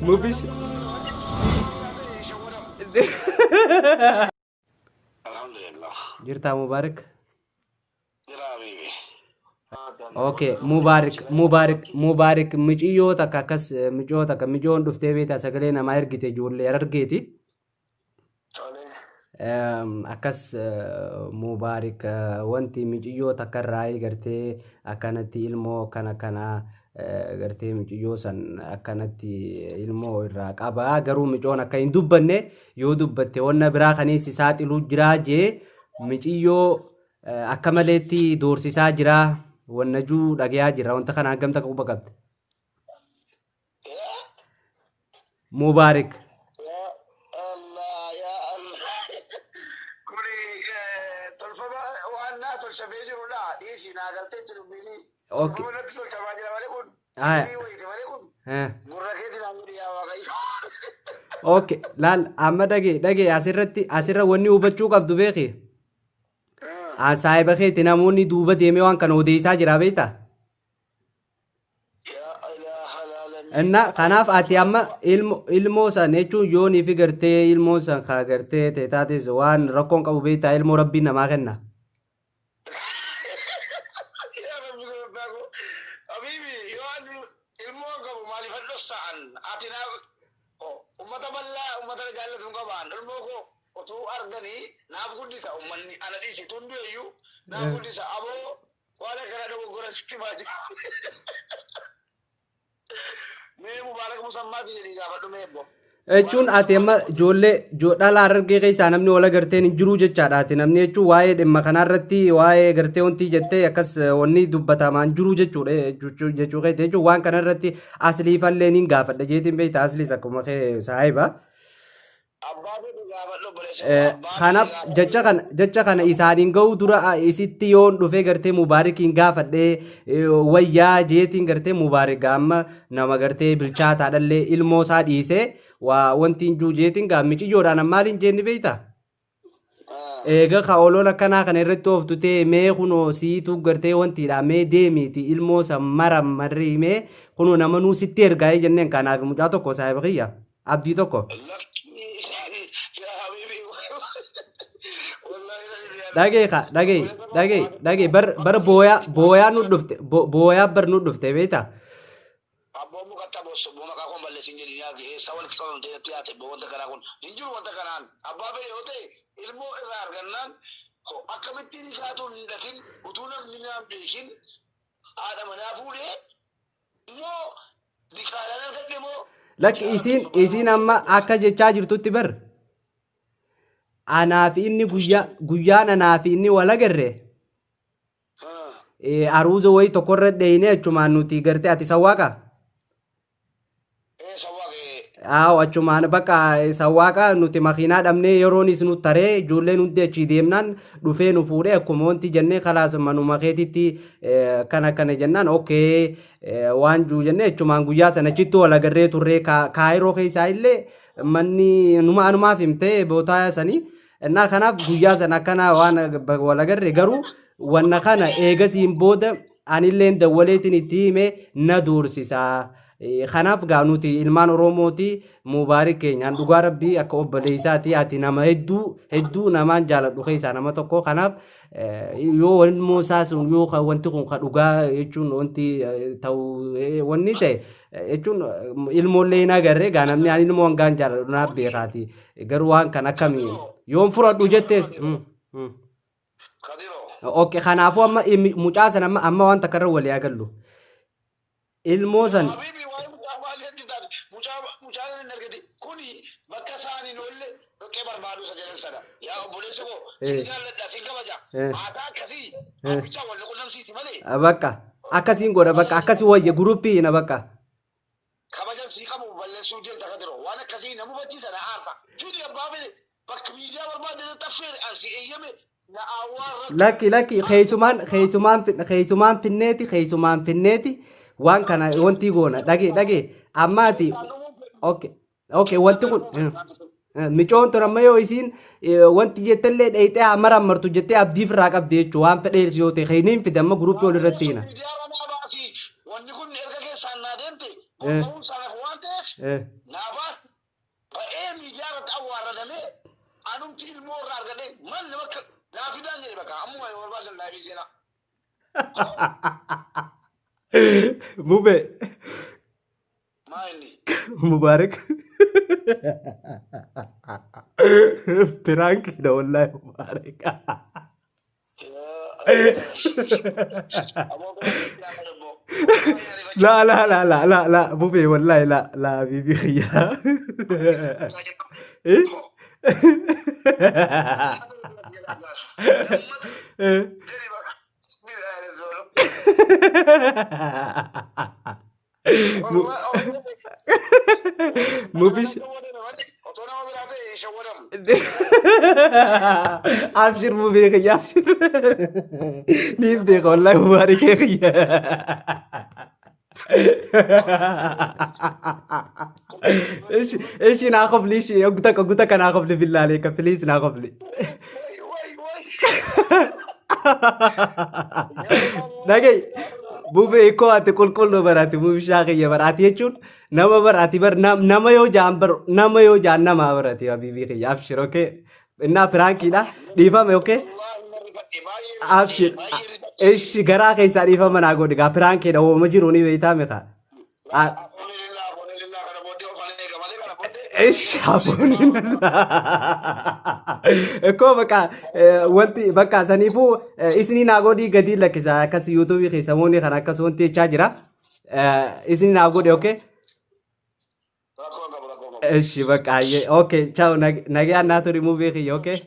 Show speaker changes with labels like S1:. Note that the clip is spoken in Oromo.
S1: Mubish.
S2: Alhamdulillah.
S1: Jirta mubarak.
S2: Jira habibi.
S1: Okay, mubarak mijiyo takka kas mijiyo takka mijiyoon dhuftee beeta sagalee namaa ergite ijoollee argeeti.
S2: Tole.
S1: Akkas mubarak wanti mijiyo takka irraa gartee akkanatti ilmoo kana gartee mijiyo san akkanatti ilmoo irraa qaba garuu mijiyoon akka hin dubbanne yoo dubbatte wanna biraa kaneessi saaxiluu jiraa jee mijiyo akka maleetti doorsisaa jira. Wanajuu dhagayaa jira wanta kana gamta quba qabte mubarak
S2: Ya Allah, ya Allah. Kuni tolfama waan naa tolchamee jirudha. Dhiisii naa galtee jiru bini.
S1: Okay.
S2: Tolfama natti tolchamaa jira malee kun.
S1: Aya.
S2: Sirrii wayite malee kun. Gurra keetti naa gudi yaa Waaqayyo.
S1: Okay, laal amma dhagee asirra wanni hubachuu qabdu beeki saahiba keetti namoonni duuba deemee waan kana odeessaa jira beektaa?
S2: Ya ilaha lalamin.
S1: Inna kanaaf ati amma ilmoo san jechuun yoo niifi gartee ilmoo san kaa gartee teetaatis waan rakkoon qabu beektaa ilmoo rabbiin namaa kenna.
S2: Ya Rabbi guddaa ko. Habibi yoo ati ilmoo qabu maaliif hadhossa'an? Ati naa ummata bal'aa ummata jaallatu qabaan ilmoo koo otuu arganii naaf guddisa ummanni ana dhiisi tundueyyuu naaf guddisa aboo waan akkana dogoggora sitti baaju. Mee mubaarak musammaati jedhii gaafadhu mee ebbo.
S1: Jechuun ati amma ijoollee dhala argee keessaa namni wala garteen hin jiru jechaadha. Ati namni jechuun waa'ee dhimma kanarratti waa'ee gartee wanti jettee akkas wanni dubbatamaan jiru jechuudha jechuu keetti jechuun waan kanarratti asliifallee ni gaafadha jeetiin beektaa asliis akkuma kee saahiba.
S2: Abbaa fedhu gaafadhu obboleessa.
S1: Kanaaf jecha kana isaaniin ga'uu dura isitti yoon dhufee gartee mubaarikiin gaafadhee wayyaa jeetiin gartee mubaarik amma nama gartee bilchaataadhallee ilmoo isaa dhiisee wanti hin jiru jeetiin gaammichiyyoodhaan maaliin jeenni beektaa? Eega ka oloon akkanaa kana irratti oftutee mee kunoo siitu gartee wantiidha mee deemiiti ilmoo san marri mee kunoo nama nuu sitti ergaa jenneen kanaaf mucaa tokko saahiba kiyya abdii tokko. Dhagee bar booyaa nu dhufte booyaa bar nu dhufte beektaa?
S2: Abboo mukatta bosso boo maqaa kun balleessin jedhanii yaaqi eessa walitti qabamtee natti yaate boo wanta kanaa kun hin jiru wanta kanaan abbaa fedhe yoo ta'e ilmoo irraa argannaan akkamittiin ikaatuun hin dhatin utuu namni naaf beekin haadha manaa fuudhee immoo dikaalaan argadhe moo
S1: lakki isiin amma akka jechaa jirtutti bar anaaf inni guyyaan anaaf inni wal agarre aruuza wayii tokkorra dheeyne achumaan nuti gartee ati sawwaaqa? Achumaan bakka sawwaaqa nuti makiinaa dhabnee yeroonis nu taree ijoolleen hundi achii deemnaan dhufee nu fuudhee akkuma wanti jennee kalaas manuma keetitti kana jennaan okay waan juu jennee achumaan guyyaa sana achitti wal agarree turree kaayiroo keessaa illee manni anumaaf himtee bootaa sanii innaa kanaaf guyyaa sana akkana waan wal agarre garuu wanna kana eegasiin booda anilleen dawwaleetiin itti hime na duursisaa. Kanaaf gaanuti ilmaan oromooti mubaarik keenyaan dhugaa rabbii akka obboleessaati ati nama hedduu namaan jaaladhu keessaa nama tokko kanaaf yoo ilmoo isaas yoo wanti kun ka dhugaa jechuun wanti ta'u wanni ta'e jechuun ilmoollee hin agarre gaa namni ani ilmoo hangaan jaaladhu naaf beekaati garuu waan kan akkamii yoon furadhu jettees. Okay kanaafuu amma mucaa san amma waan takka irra walii agallu ilmoo san.
S2: Mucaan hin argate kuni bakka isaanii oolle dhoqqee barbaadu isa jedhan sana yaa obboleessi koo siin jaalladha siin kabaja haasaa akkasii abichaa wal qunnamsiisi malee
S1: bakka akkasiin godha bakka akkasii wayya guruppii na bakka
S2: kabajan sii qabu balleessuu jirta ka diroo waan akkasii namu bachiisa na aarta juuti abbaa fedhe bakka miidiyaa barbaade taffeere ansi eeyyame na awwaarra
S1: lakki keessumaan finneeti waan kana wanti goona dhagee ammaati okay wanti kun micoon tun amma yoo isiin wanti jettallee dheeyxee hamaraan martu jettee abdiif irraa qabdi jechuun waan fedhees yoo ta'e hin fide amma guruppii ol irratti hina.
S2: Wanni kun erga keessaan naa deemte
S1: Eh.
S2: bobba'uun sanaaf waan ta'eef naabaas ba'ee miidiyaarratti awwaaradamee anumti ilmoo irraa argadhee manni bakka naafidaan jedhe bakka ammuma yoo barbaadan naafii seenaa.
S1: Mube.
S2: Maa inni?
S1: Mubarik. Prank da wallahi Mubarik. لا لا لا لا لا لا مبي والله لا لا بيبي خيا ايه مو فيش ابشر مو بيك يا ابشر نيم ديك والله مبارك يا اخي ايش ناخذ لي شيء قلت لك ناخذ لي بالله عليك بليز ناخذ لي نجي بوبي كو اتي كل براتي مو شاغي براتي يچون نما براتي بر نما يو جامبر نما يو جان نما براتي حبيبي خي ابشر اوكي ان فرانكي دا ديفا مي اوكي ابشر ايش غرا خي ساريفا منا غود غا فرانكي دا و مجروني ويتا ميخا ايش حبوني اكو بقى وانتي بقى سنيفو اسني ناغودي غدي لكسا كس يوتيوب خي سموني خنا كسونتي تشاجرا اسني ناغودي اوكي ايش بقى اوكي تشاو ناغي انا تو ريموف خي اوكي